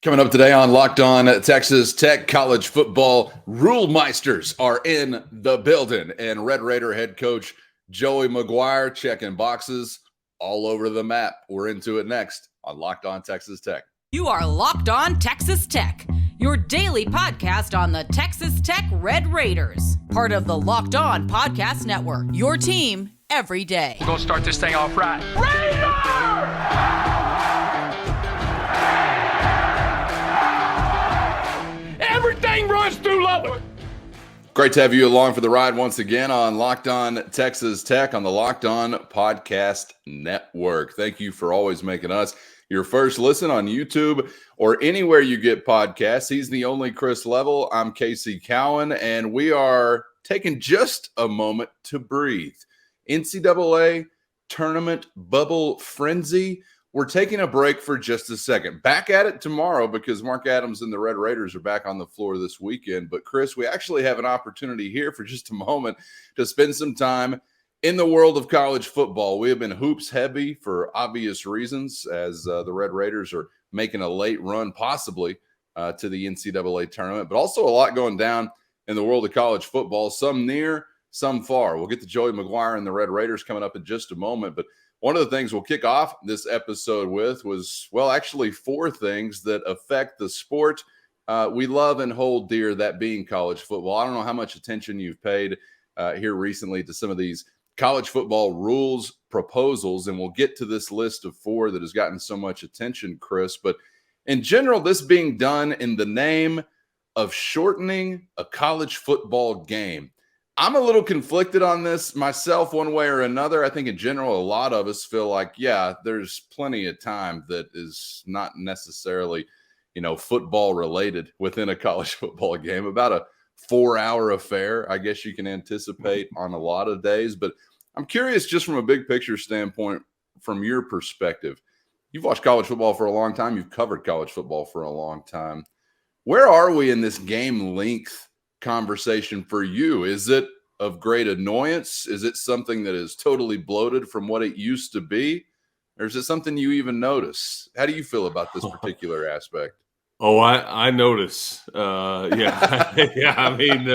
Coming up today on Locked On Texas Tech, college football rule meisters are in the building, and Red Raider head coach Joey McGuire checking boxes all over the map. We're into it next on Locked On Texas Tech. You are Locked On Texas Tech, your daily podcast on the Texas Tech Red Raiders, part of the Locked On Podcast Network, your team every day. We're going to start this thing off right. Raider! Everything runs through Lubbock. Great to have you along for the ride once again on Locked On Texas Tech on the Locked On Podcast Network. Thank you for always making us your first listen on YouTube or anywhere you get podcasts. He's the only Chris Level. I'm Casey Cowan, and we are taking just a moment to breathe. NCAA tournament bubble frenzy. We're taking a break for just a second. Back at it tomorrow because Mark Adams and the Red Raiders are back on the floor this weekend. But, Chris, we actually have an opportunity here for just a moment to spend some time in the world of college football. We have been hoops heavy for obvious reasons as the Red Raiders are making a late run possibly to the NCAA tournament. But also a lot going down in the world of college football, some near, some far. We'll get to Joey McGuire and the Red Raiders coming up in just a moment. But one of the things we'll kick off this episode with was, well, actually four things that affect the sport we love and hold dear, that being college football. I don't know how much attention you've paid here recently to some of these college football rules proposals, and we'll get to this list of four that has gotten so much attention, Chris. But in general, this being done in the name of shortening a college football game. I'm a little conflicted on this myself one way or another. I think in general, a lot of us feel like, yeah, there's plenty of time that is not necessarily, football related within a college football game. About a 4-hour affair, I guess you can anticipate on a lot of days. But I'm curious, just from a big picture standpoint, from your perspective, you've watched college football for a long time. You've covered college football for a long time. Where are we in this game length conversation for you? Is it of great annoyance? Is it something that is totally bloated from what it used to be? Or is it something you even notice? How do you feel about this particular aspect? Oh, I notice. Yeah. Yeah. I mean,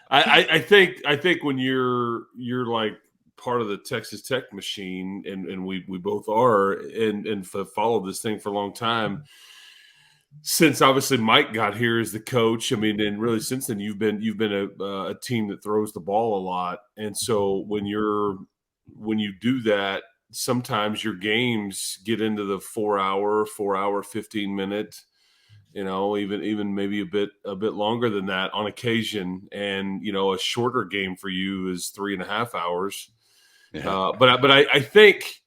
I think when you're like part of the Texas Tech machine, and we both are, and followed this thing for a long time, since obviously Mike got here as the coach. I mean, and really since then you've been a team that throws the ball a lot. And so when you do that, sometimes your games get into the 4-hour, 15-minute, even maybe a bit longer than that on occasion. And, a shorter game for you is 3.5 hours. Yeah. But I think,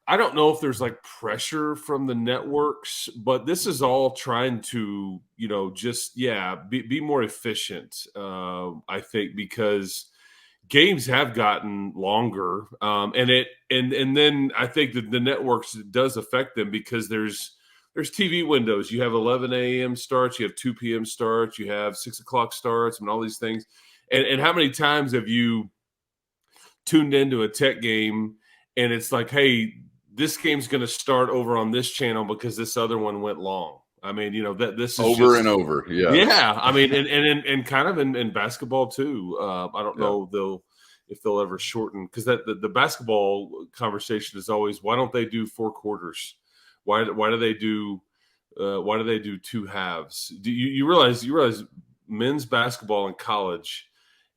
I don't know if there's like pressure from the networks, but this is all trying to, be more efficient. I think because games have gotten longer, and then I think that the networks, it does affect them because there's TV windows. You have 11 a.m. starts, you have 2 p.m. starts, you have 6 o'clock starts, and all these things. And how many times have you tuned into a Tech game and it's like, hey, this game's going to start over on this channel because this other one went long. I mean, that this is over and over. Yeah. Yeah. I mean, and kind of in basketball too. I don't know if they'll ever shorten, because the basketball conversation is always, why don't they do 4 quarters? Why do they do 2 halves? Do you realize men's basketball in college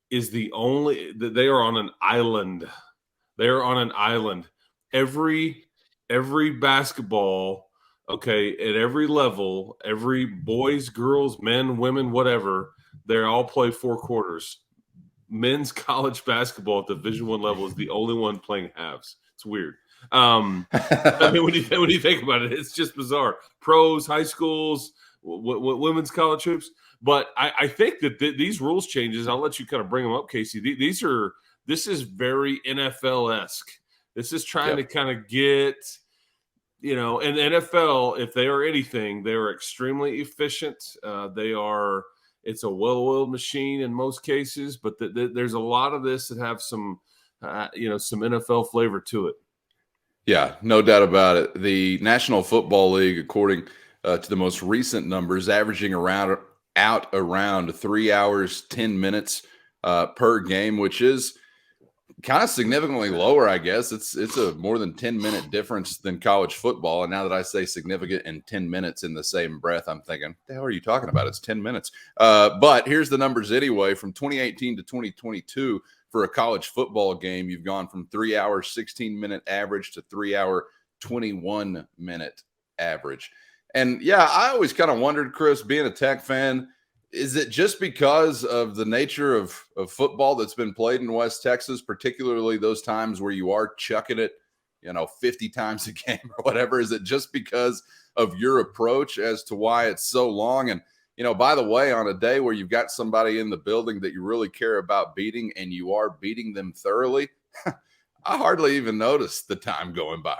is the only that they are on an island. They are on an island. Every basketball, okay, at every level, every boys, girls, men, women, whatever, they all play 4 quarters. Men's college basketball at the Division I level is the only one playing halves. It's weird. I mean, when you think about it, it's just bizarre. Pros, high schools, women's college hoops. But I think that these rules changes, I'll let you kind of bring them up, Casey. This is very NFL-esque. This is trying to kind of get, and the NFL, if they are anything, they are extremely efficient. It's a well-oiled machine in most cases, but there's a lot of this that have some NFL flavor to it. Yeah, no doubt about it. The National Football League, according to the most recent numbers, averaging around 3 hours, 10 minutes per game, which is kind of significantly lower, I guess. It's a more than 10-minute difference than college football. And now that I say significant and 10 minutes in the same breath, I'm thinking, what the hell are you talking about? It's 10 minutes. But here's the numbers anyway. From 2018 to 2022, for a college football game, you've gone from 3 hour, 16-minute average to 3 hour, 21-minute average. And yeah, I always kind of wondered, Chris, being a Tech fan, is it just because of the nature of football that's been played in West Texas, particularly those times where you are chucking it, 50 times a game or whatever? Is it just because of your approach as to why it's so long? And, by the way, on a day where you've got somebody in the building that you really care about beating and you are beating them thoroughly, I hardly even notice the time going by,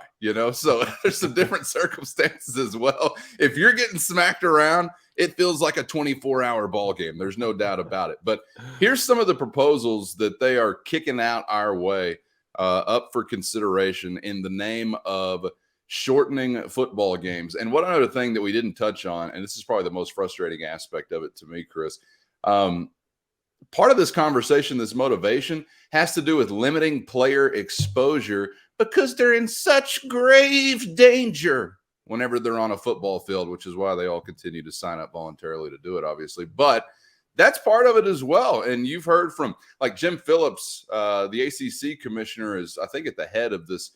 So there's some different circumstances as well. If you're getting smacked around, it feels like a 24-hour ball game. There's no doubt about it. But here's some of the proposals that they are kicking out our way up for consideration in the name of shortening football games. And one other thing that we didn't touch on, and this is probably the most frustrating aspect of it to me, Chris, part of this conversation, this motivation, has to do with limiting player exposure because they're in such grave danger whenever they're on a football field, which is why they all continue to sign up voluntarily to do it, obviously. But that's part of it as well. And you've heard from like Jim Phillips, the ACC commissioner, is, I think, at the head of this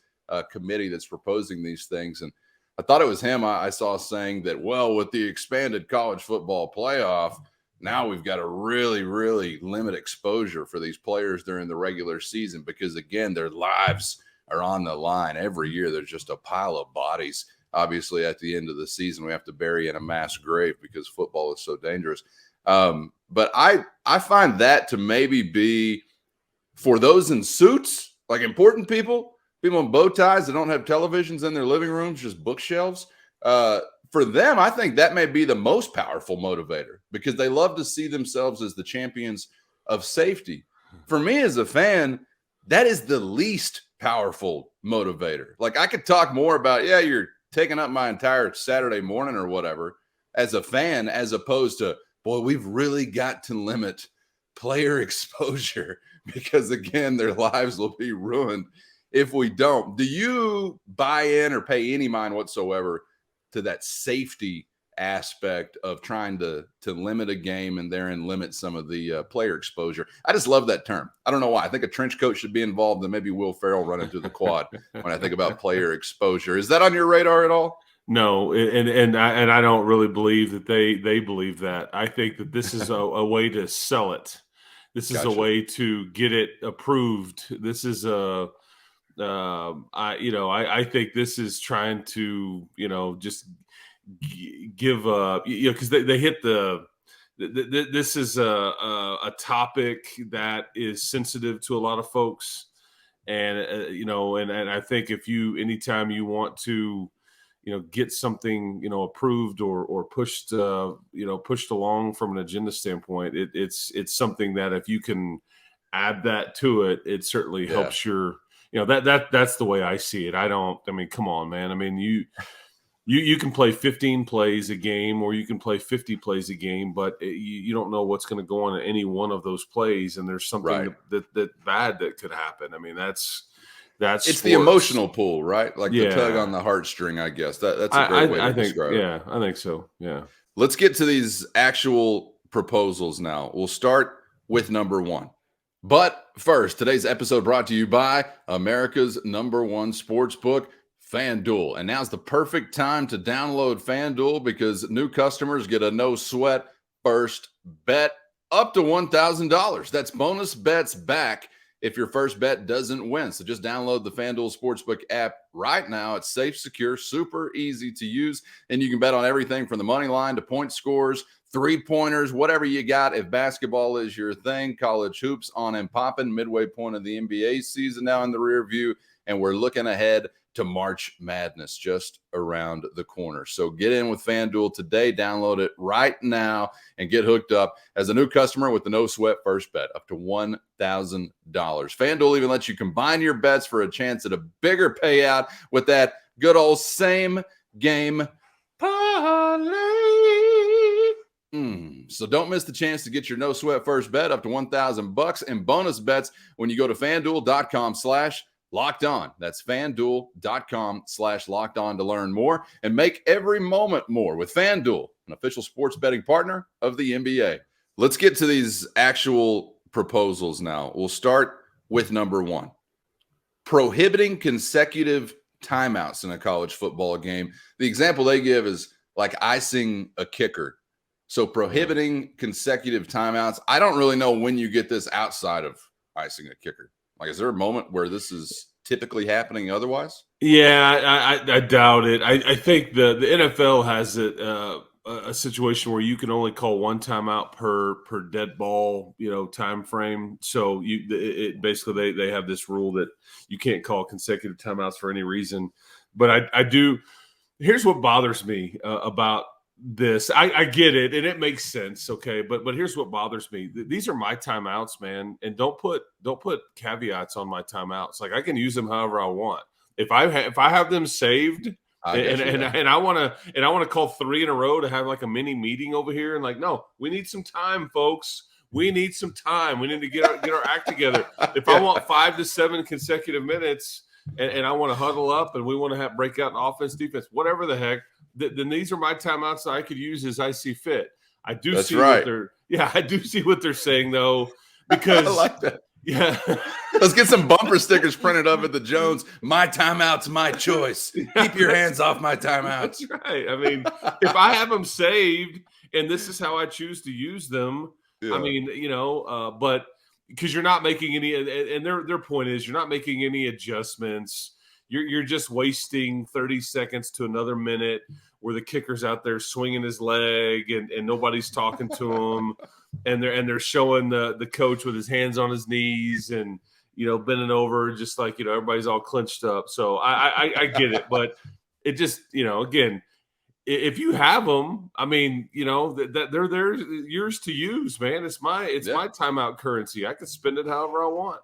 committee that's proposing these things. And I thought it was him I saw saying that, well, with the expanded college football playoff, now we've got to really, really limit exposure for these players during the regular season because, again, their lives are on the line. Every year there's just a pile of bodies. Obviously, at the end of the season, we have to bury in a mass grave because football is so dangerous. But I find that to maybe be, for those in suits, like important people in bow ties that don't have televisions in their living rooms, just bookshelves, for them, I think that may be the most powerful motivator because they love to see themselves as the champions of safety. For me as a fan, that is the least powerful motivator. Like, I could talk more about, you're taking up my entire Saturday morning or whatever as a fan, as opposed to, boy, we've really got to limit player exposure because, again, their lives will be ruined if we don't. Do you buy in or pay any mind whatsoever to that safety aspect of trying to limit a game and therein limit some of the player exposure? I just love that term. I don't know why. I think a trench coat should be involved, and maybe Will Ferrell run into the quad when I think about player exposure. Is that on your radar at all? No, and I don't really believe that they believe that. I think that this is a way to sell it. This is a way to get it approved. This is I think this is trying to, just give because they hit this is a topic that is sensitive to a lot of folks. And, and I think anytime you want to, get something, approved or pushed, pushed along from an agenda standpoint, it's something that if you can add that to it, it certainly helps your, that's the way I see it. Come on, man. I mean, you can play 15 plays a game or you can play 50 plays a game, but you don't know what's going to go on in any one of those plays. And there's something that bad that could happen. I mean, that's it's sports. The emotional pull, right? Like the tug on the heartstring, I guess. That's a great way to describe it. Yeah, I think so. Yeah. Let's get to these actual proposals now. We'll start with number one. But first, today's episode brought to you by America's #1 sportsbook, FanDuel. And now's the perfect time to download FanDuel because new customers get a no-sweat first bet up to $1,000. That's bonus bets back if your first bet doesn't win. So just download the FanDuel Sportsbook app right now. It's safe, secure, super easy to use, and you can bet on everything from the money line to point scores, three-pointers, whatever you got. If basketball is your thing, college hoops on and popping, midway point of the NBA season now in the rear view, and we're looking ahead to March Madness just around the corner. So get in with FanDuel today. Download it right now and get hooked up as a new customer with the no-sweat first bet up to $1,000. FanDuel even lets you combine your bets for a chance at a bigger payout with that good old same game parlay. So don't miss the chance to get your no sweat first bet up to $1,000 in bonus bets when you go to FanDuel.com/LockedOn. That's FanDuel.com/LockedOn to learn more and make every moment more with FanDuel, an official sports betting partner of the NBA. Let's get to these actual proposals now. We'll start with number one. Prohibiting consecutive timeouts in a college football game. The example they give is like icing a kicker. So prohibiting consecutive timeouts. I don't really know when you get this outside of icing a kicker. Like, is there a moment where this is typically happening otherwise? Yeah, I doubt it. I think the NFL has a situation where you can only call one timeout per dead ball, time frame. So basically they have this rule that you can't call consecutive timeouts for any reason. But I do. Here's what bothers me about this. I get it, and it makes sense. Okay, but here's what bothers me. These are my timeouts, man, and don't put caveats on my timeouts. Like, I can use them however I want. If I have them saved. And I want to call 3 in a row to have like a mini meeting over here, and like, no, we need some time, folks. We need some time. We need to get our act together. If I want 5 to 7 consecutive minutes, and I want to huddle up, and we want to have breakout in offense, defense, whatever the heck, then these are my timeouts that I could use as I see fit. I do That's see right. I do see what they're saying though, because I like that. Yeah. Let's get some bumper stickers printed up at the Jones. My timeout's my choice. Keep your hands off my timeouts. That's right. I mean, if I have them saved and this is how I choose to use them, Yeah. I mean, but because you're not making any, and their point is you're not making any adjustments. You're just wasting 30 seconds to another minute where the kicker's out there swinging his leg and nobody's talking to him. And they're showing the coach with his hands on his knees and bending over, just like everybody's all clenched up. So I get it, but it just again, if you have them, I mean that they're yours to use, man. It's my timeout currency. I can spend it however I want.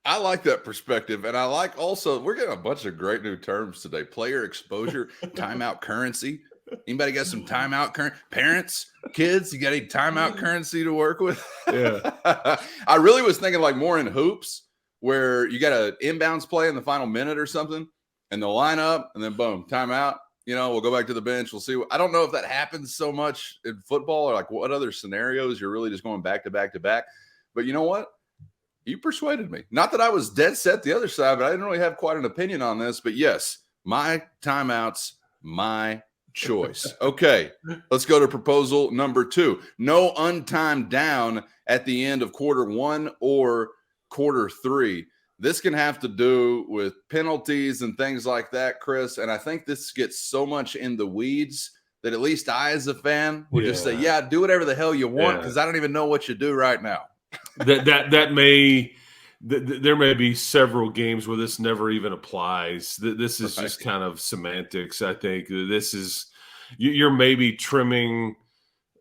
I like that perspective, and I like also we're getting a bunch of great new terms today: player exposure, timeout currency. Anybody got some timeout currency? Parents, kids, you got any timeout currency to work with? Yeah. I really was thinking like more in hoops where you got an inbounds play in the final minute or something, and they'll line up, and then boom, timeout. We'll go back to the bench. We'll see. I don't know if that happens so much in football or like what other scenarios you're really just going back to back to back. But you know what? You persuaded me. Not that I was dead set the other side, but I didn't really have quite an opinion on this. But yes, my timeouts, my choice. Okay, let's go to proposal number 2. No untimed down at the end of quarter 1 or quarter 3. This can have to do with penalties and things like that, Chris. And I think this gets so much in the weeds that at least I, as a fan, would just say, yeah, do whatever the hell you want because I don't even know what you do right now. There may be several games where this never even applies. This is just kind of semantics. I think this is you're maybe trimming,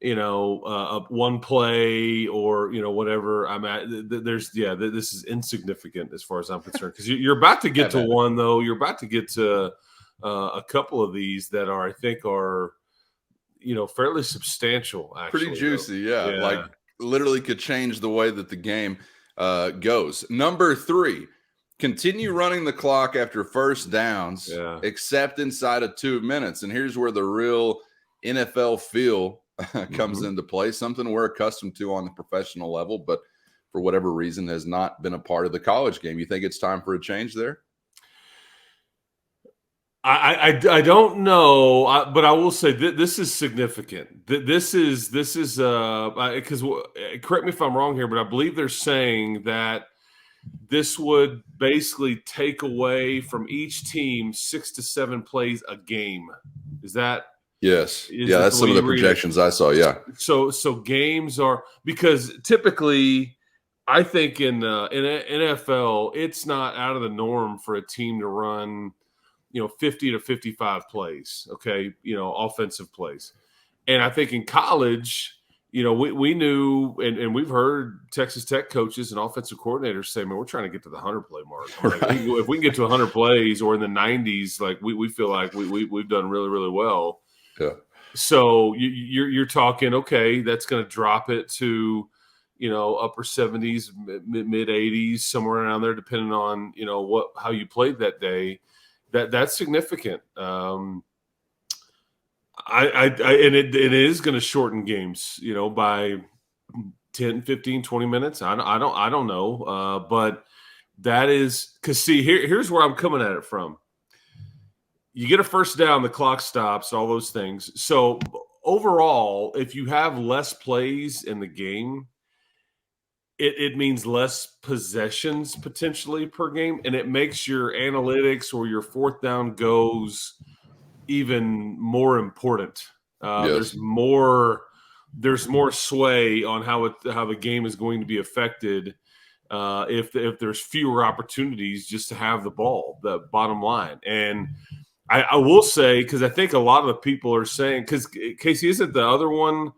one play or whatever. I'm at. This is insignificant as far as I'm concerned because you're about to get to one though. You're about to get to a couple of these that I think are fairly substantial. Actually, pretty juicy, yeah. Like literally could change the way that the game goes. Number 3, continue running the clock after first downs, except inside of 2 minutes. And here's where the real NFL feel comes into play, something we're accustomed to on the professional level, but for whatever reason has not been a part of the college game. You think it's time for a change there? I don't know, but I will say this is significant. This is because correct me if I'm wrong here, but I believe they're saying that this would basically take away from each team 6 to 7 plays a game. Is that? Yes. Yeah, that's some of the projections I saw. Yeah. So games are because typically, I think in NFL, it's not out of the norm for a team to run 50 to 55 plays, okay, offensive plays. And I think in college, we knew, and we've heard Texas Tech coaches and offensive coordinators say, man, we're trying to get to the 100-play mark. Like, if we can get to 100 plays or in the 90s, like we feel like we've done really, really well. Yeah. So you're talking, okay, that's going to drop it to, upper 70s, mid 80s, somewhere around there, depending on, how you played that day. That's significant. And it is going to shorten games, by 10, 15, 20 minutes. I don't know. But that is, because see, here's where I'm coming at it from. You get a first down, the clock stops, all those things. So overall, if you have less plays in the game, it means less possessions potentially per game, and it makes your analytics or your fourth down goes even more important. Yes. There's more sway on how the game is going to be affected if there's fewer opportunities just to have the ball, the bottom line. And I will say, because I think a lot of the people are saying, because Casey, isn't the other one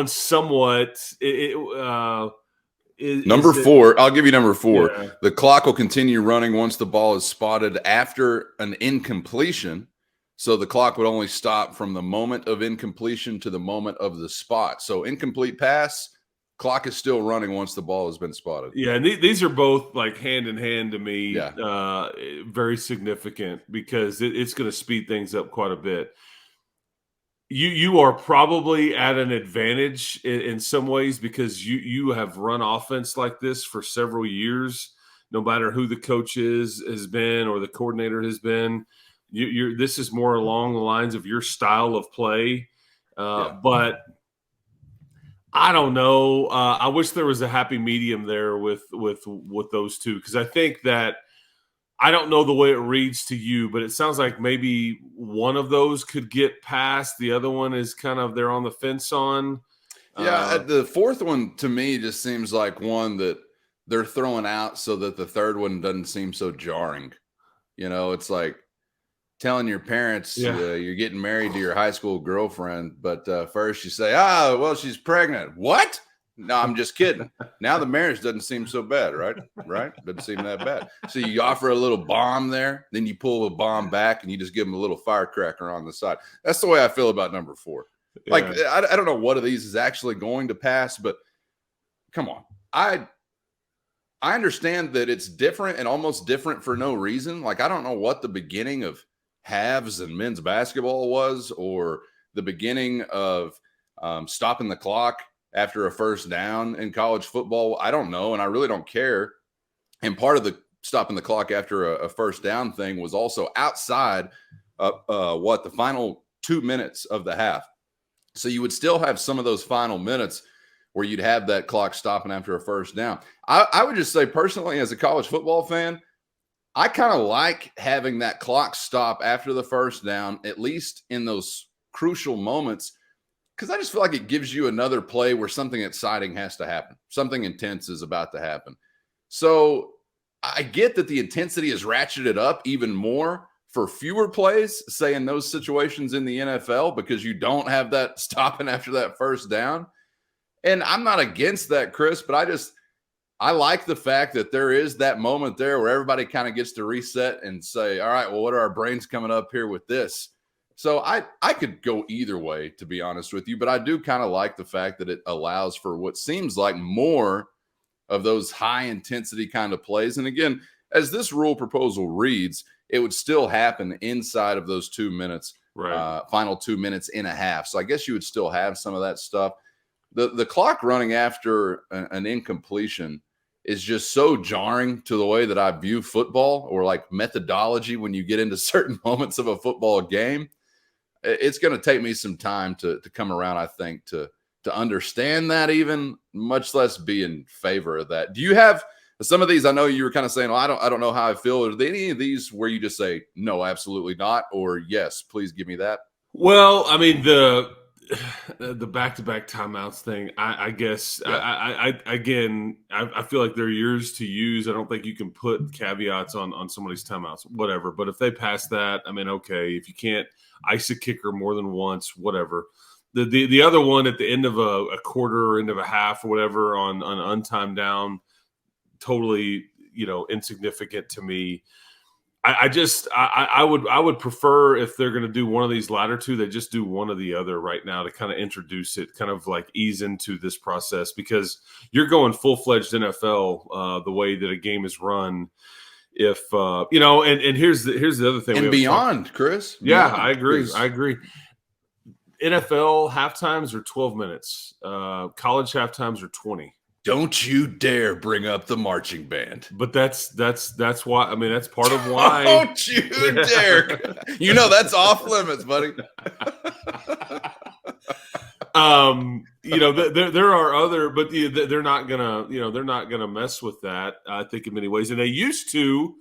somewhat number 4, I'll give you number 4. Yeah. The clock will continue running once the ball is spotted after an incompletion. So the clock would only stop from the moment of incompletion to the moment of the spot. So incomplete pass, clock is still running once the ball has been spotted. Yeah, and these are both like hand in hand to me. Yeah. Very significant because it's going to speed things up quite a bit. You are probably at an advantage in some ways because you have run offense like this for several years, no matter who the coach has been or the coordinator has been. This is more along the lines of your style of play, but I don't know. I wish there was a happy medium there with those two, because I think that I don't know the way it reads to you, but it sounds like maybe one of those could get past. The other one is kind of they're on the fence on. Yeah, the fourth one to me just seems like one that they're throwing out so that the third one doesn't seem so jarring. It's like telling your parents you're getting married to your high school girlfriend, but first you say, well, she's pregnant. What? No, I'm just kidding. Now the marriage doesn't seem so bad, right? Right? Doesn't seem that bad. So you offer a little bomb there, then you pull the bomb back and you just give them a little firecracker on the side. That's the way I feel about number 4. Yeah. Like, I don't know what of these is actually going to pass, but come on. I understand that it's different and almost different for no reason. Like, I don't know what the beginning of halves and men's basketball was, or the beginning of stopping the clock after a first down in college football. I don't know, and I really don't care. And part of the stopping the clock after a first down thing was also outside the final 2 minutes of the half. So you would still have some of those final minutes where you'd have that clock stopping after a first down. I would just say personally, as a college football fan, I kind of like having that clock stop after the first down, at least in those crucial moments, because I just feel like it gives you another play where something exciting has to happen. Something intense is about to happen. So I get that the intensity is ratcheted up even more for fewer plays, say in those situations in the NFL, because you don't have that stopping after that first down. And I'm not against that, Chris, but I like the fact that there is that moment there where everybody kind of gets to reset and say, all right, well, what are our brains coming up here with this? So I could go either way, to be honest with you, but I do kind of like the fact that it allows for what seems like more of those high intensity kind of plays. And again, as this rule proposal reads, it would still happen inside of those 2 minutes, right? Final 2 minutes and a half. So I guess you would still have some of that stuff. The clock running after an incompletion is just so jarring to the way that I view football, or like methodology when you get into certain moments of a football game. It's going to take me some time to come around, I think, to understand that, even much less be in favor of that. Do you have some of these? I know you were kind of saying, well, I don't know how I feel. Are there any of these where you just say, no, absolutely not, or yes, please give me that? Well, I mean, the back-to-back timeouts thing, I guess, yeah. I feel like they're yours to use. I don't think you can put caveats on somebody's timeouts, whatever. But if they pass that, I mean, okay, if you can't ice a kicker more than once, whatever. The other one at the end of a quarter or end of a half or whatever on untimed down, totally, insignificant to me. I would prefer if they're going to do one of these latter two, they just do one or the other right now to kind of introduce it, kind of like ease into this process, because you're going full-fledged NFL the way that a game is run. If and here's the other thing, and beyond, Chris. Yeah, beyond, I agree. Chris. I agree. NFL halftimes are 12 minutes. College halftimes are 20. Don't you dare bring up the marching band. But that's why. I mean, that's part of why. Don't you dare. That's off limits, buddy. There are other, but they're not gonna mess with that. I think in many ways, and they used to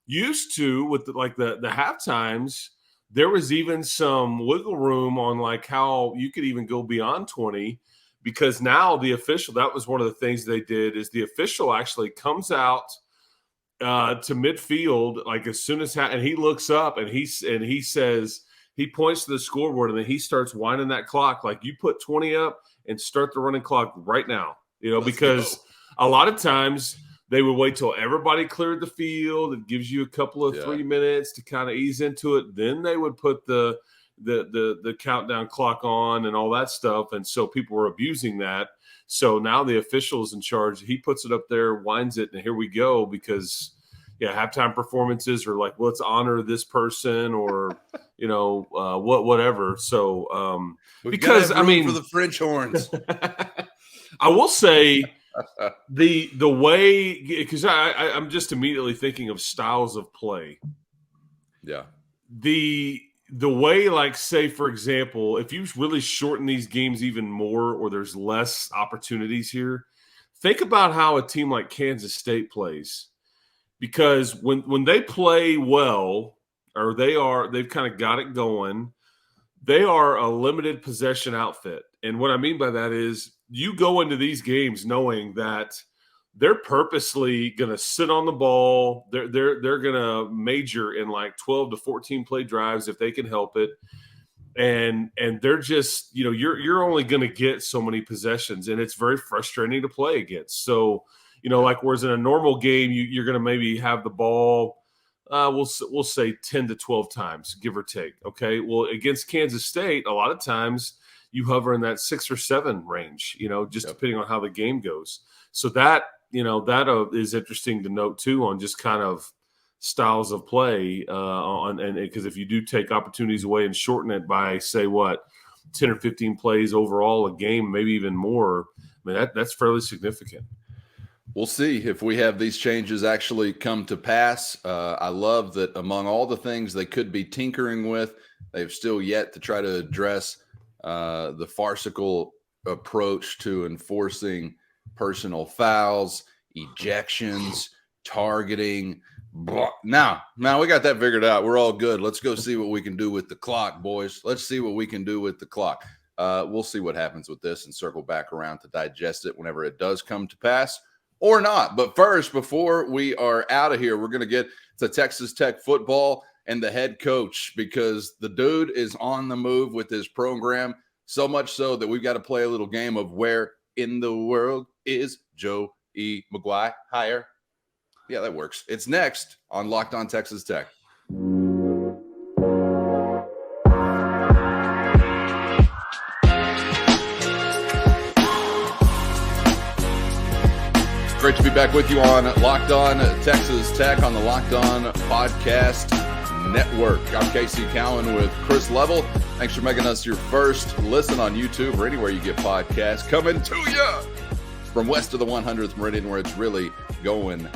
with the half times. There was even some wiggle room on like how you could even go beyond 20. Because now the official, that was one of the things they did, is the official actually comes out to midfield like as soon as and he looks up and he says, he points to the scoreboard, and then he starts winding that clock like, you put 20 up and start the running clock right now. Because a lot of times they would wait till everybody cleared the field. It gives you a couple of 3 minutes to kind of ease into it. Then they would put the countdown clock on and all that stuff. And so people were abusing that. So now the official is in charge. He puts it up there, winds it, and here we go. Because halftime performances are like, let's honor this person, or whatever. So because for the French horns. I will say the way, because I'm just immediately thinking of styles of play. Yeah. The way, like, say, for example, if you really shorten these games even more, or there's less opportunities here, think about how a team like Kansas State plays. Because when they play well, or they've kind of got it going, they are a limited possession outfit. And what I mean by that is you go into these games knowing that they're purposely going to sit on the ball. They're going to major in like 12 to 14 play drives if they can help it. And they're just, you're only going to get so many possessions, and it's very frustrating to play against. So, like, whereas in a normal game, you're going to maybe have the ball, we'll say 10 to 12 times, give or take. Okay. Well, against Kansas State, a lot of times you hover in that 6 or 7 range, depending on how the game goes. So that is interesting to note too, on just kind of styles of play and because if you do take opportunities away and shorten it by, say, 10 or 15 plays overall a game, maybe even more, I mean, that's fairly significant. We'll see if we have these changes actually come to pass. I love that among all the things they could be tinkering with, they've still yet to try to address the farcical approach to enforcing personal fouls, ejections, targeting. Now we got that figured out. We're all good. Let's go see what we can do with the clock, boys. Let's see what we can do with the clock. We'll see what happens with this and circle back around to digest it whenever it does come to pass, or not. But first, before we are out of here, we're going to get to Texas Tech football and the head coach, because the dude is on the move with his program, so much so that we've got to play a little game of where in the world is Joey McGuire? Higher. Yeah, that works. It's next on Locked On Texas Tech. Great to be back with you on Locked On Texas Tech on the Locked On Podcast Network. I'm Casey Cowan with Chris Level. Thanks for making us your first listen on YouTube or anywhere you get podcasts. Coming to you from west of the 100th Meridian, where it's really going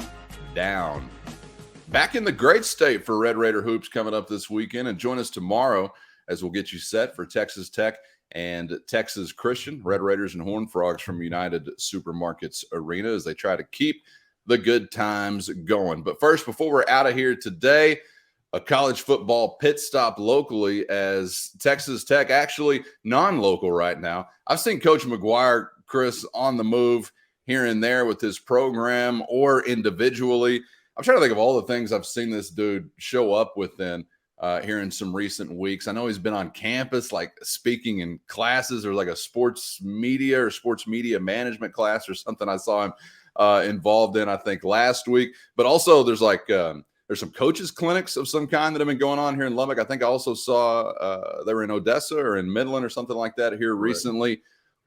down. Back in the great state for Red Raider Hoops coming up this weekend, and join us tomorrow as we'll get you set for Texas Tech and Texas Christian, Red Raiders and Horned Frogs from United Supermarkets Arena, as they try to keep the good times going. But first, before we're out of here today, a college football pit stop locally, as Texas Tech, actually non-local right now. I've seen Coach McGuire, Chris, on the move here and there with his program or individually. I'm trying to think of all the things I've seen this dude show up within here in some recent weeks. I know he's been on campus, like speaking in classes, or like a sports media management class or something I saw him involved in, I think, last week. But also there's like There's some coaches clinics of some kind that have been going on here in Lubbock. I think I also saw they were in Odessa or in Midland or something like that here recently.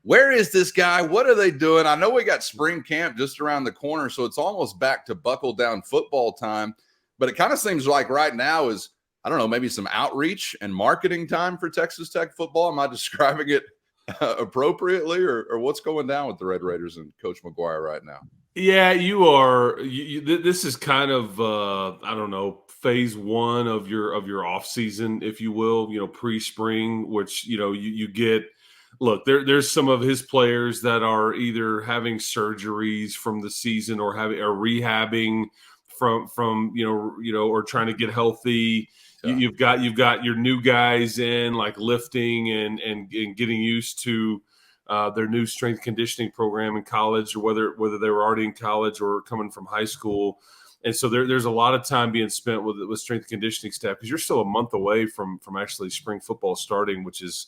Where is this guy? What are they doing? I know we got spring camp just around the corner, so it's almost back to buckle down football time. But it kind of seems like right now is, I don't know, maybe some outreach and marketing time for Texas Tech football. Am I describing it appropriately, or what's going down with the Red Raiders and Coach McGuire right now? Yeah, you are. This is kind of I don't know, phase one of your off season, if you will. Pre-spring, which you get. Look, there's some of his players that are either having surgeries from the season or rehabbing from or trying to get healthy. Yeah. You've got your new guys in, like lifting and getting used to their new strength conditioning program in college, or whether they were already in college or coming from high school. And so there's a lot of time being spent with strength conditioning staff, because you're still a month away from actually spring football starting, which is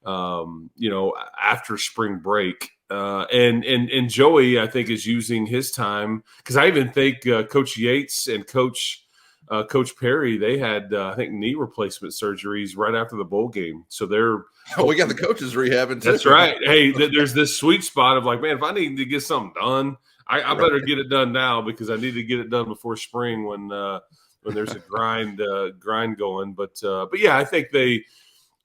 after spring break. And Joey, I think, is using his time, because I even think Coach Yates and Coach Perry, they had I think knee replacement surgeries right after the bowl game. So they're we got the coaches rehabbing too. That's right. Hey, there's this sweet spot of like, man, if I need to get something done, I better get it done now, because I need to get it done before spring when there's a grind going. But yeah, I think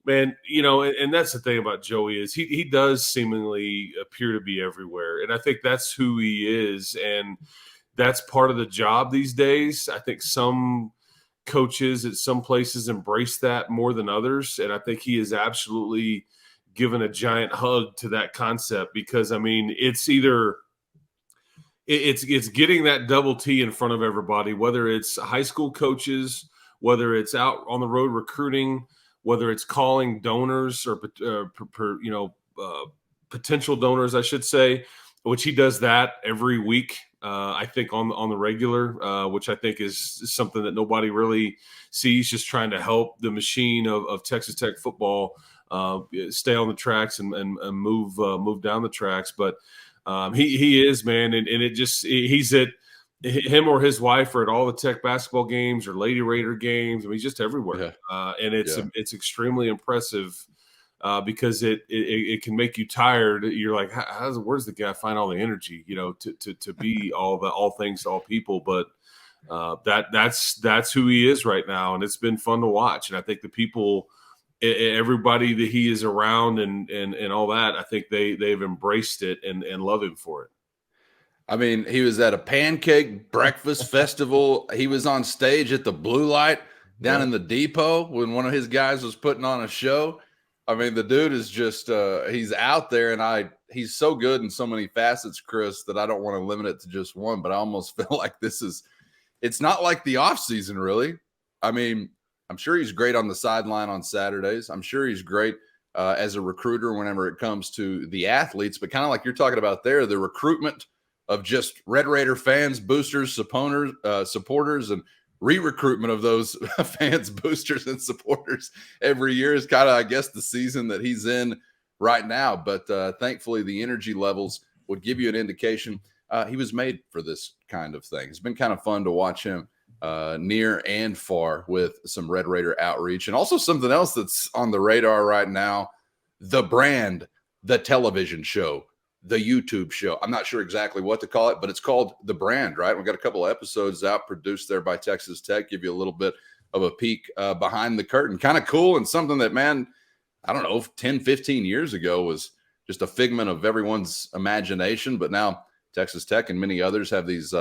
man, and that's the thing about Joey is he does seemingly appear to be everywhere. And I think that's who he is. And that's part of the job these days. I think some coaches at some places embrace that more than others. And I think he is absolutely given a giant hug to that concept, because, I mean, it's either it's getting that double T in front of everybody, whether it's high school coaches, whether it's out on the road recruiting, whether it's calling donors or potential donors, I should say, which he does that every week. I think on the regular, which I think is something that nobody really sees, just trying to help the machine of Texas Tech football stay on the tracks and move down the tracks. But he is, man, and he's at – him or his wife are at all the Tech basketball games or Lady Raider games. I mean, he's just everywhere. Yeah. And it's extremely impressive because it can make you tired. You're like, where's the guy find all the energy, to be all things to all people? But that's who he is right now. And it's been fun to watch. And I think the people, everybody that he is around and all that, I think they've embraced it and love him for it. I mean, he was at a pancake breakfast festival. He was on stage at the Blue Light down in the depot when one of his guys was putting on a show. I mean, the dude is just he's out there, and he's so good in so many facets, Chris, that I don't want to limit it to just one, but I almost feel like it's not like the off season, really. I mean, I'm sure he's great on the sideline on Saturdays. I'm sure he's great as a recruiter whenever it comes to the athletes, but kind of like you're talking about there, the recruitment of just Red Raider fans, boosters, supporters, and re-recruitment of those fans, boosters, and supporters every year is kind of, I guess, the season that he's in right now. But thankfully, the energy levels would give you an indication he was made for this kind of thing. It's been kind of fun to watch him near and far with some Red Raider outreach. And also something else that's on the radar right now, the brand, the television show, the YouTube show. I'm not sure exactly what to call it, but it's called The Brand, right? We've got a couple of episodes out produced there by Texas Tech, give you a little bit of a peek behind the curtain. Kind of cool, and something that, man, I don't know, 10, 15 years ago was just a figment of everyone's imagination. But now Texas Tech and many others have these,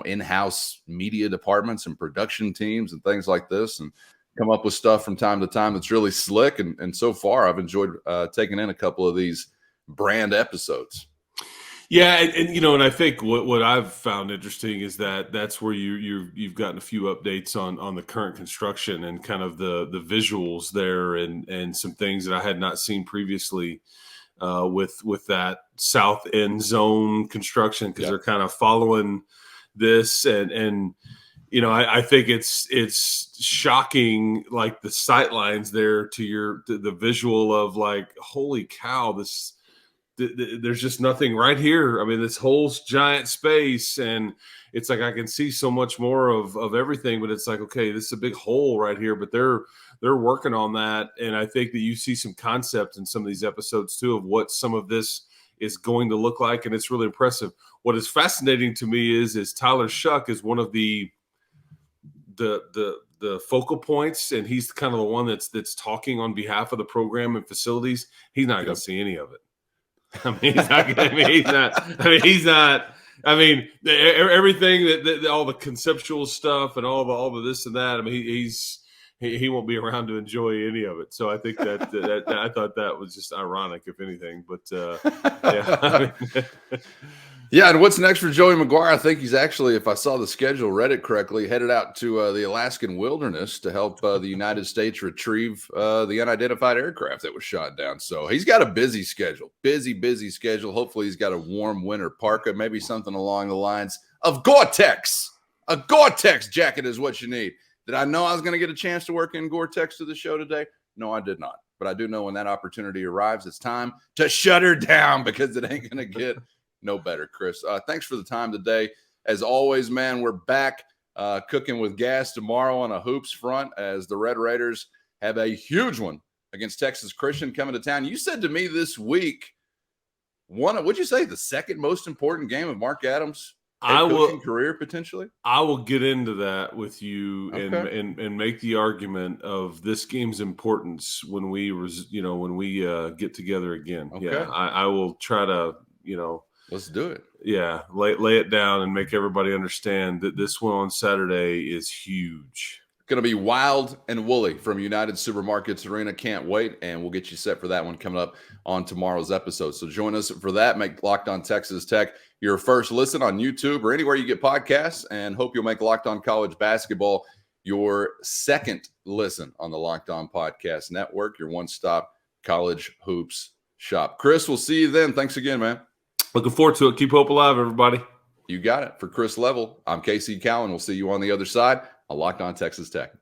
in-house media departments and production teams and things like this, and come up with stuff from time to time that's really slick. And so far, I've enjoyed taking in a couple of these brand episodes. Yeah, and I think what I've found interesting is that's where you've gotten a few updates on the current construction and kind of the visuals there and some things that I had not seen previously with that south end zone construction, because they're kind of following this and I think it's shocking, like the sight lines there to the visual of like, holy cow, this there's just nothing right here. I mean, this whole giant space, and it's like I can see so much more of everything, but it's like, okay, this is a big hole right here, but they're working on that. And I think that you see some concept in some of these episodes too of what some of this is going to look like, and it's really impressive. What is fascinating to me is Tyler Shuck is one of the focal points, and he's kind of the one that's talking on behalf of the program and facilities. He's not going to see any of it. I mean, he's not. I mean, everything that all the conceptual stuff and all the this and that. I mean, he won't be around to enjoy any of it. So I think that I thought that was just ironic, if anything. But yeah. I mean, yeah, and what's next for Joey McGuire? I think he's actually, if I saw the schedule, read it correctly, headed out to the Alaskan wilderness to help the United States retrieve the unidentified aircraft that was shot down. So he's got a busy schedule, busy schedule. Hopefully he's got a warm winter parka, maybe something along the lines of Gore-Tex. A Gore-Tex jacket is what you need. Did I know I was going to get a chance to work in Gore-Tex to the show today? No, I did not. But I do know when that opportunity arrives, it's time to shut her down because it ain't going to get no better, Chris. Thanks for the time today. As always, man, we're back cooking with gas tomorrow on a hoops front as the Red Raiders have a huge one against Texas Christian coming to town. You said to me this week, would you say the second most important game of Mark Adams' career potentially? I will get into that with you and make the argument of this game's importance when we get together again. Okay. Yeah, I will try to let's do it. Yeah, lay it down and make everybody understand that this one on Saturday is huge. Going to be wild and woolly from United Supermarkets Arena. Can't wait, and we'll get you set for that one coming up on tomorrow's episode. So join us for that. Make Locked On Texas Tech your first listen on YouTube or anywhere you get podcasts, and hope you'll make Locked On College Basketball your second listen on the Locked On Podcast Network, your one-stop college hoops shop. Chris, we'll see you then. Thanks again, man. Looking forward to it. Keep hope alive, everybody. You got it. For Chris Level, I'm Casey Cowan. We'll see you on the other side on Locked On Texas Tech.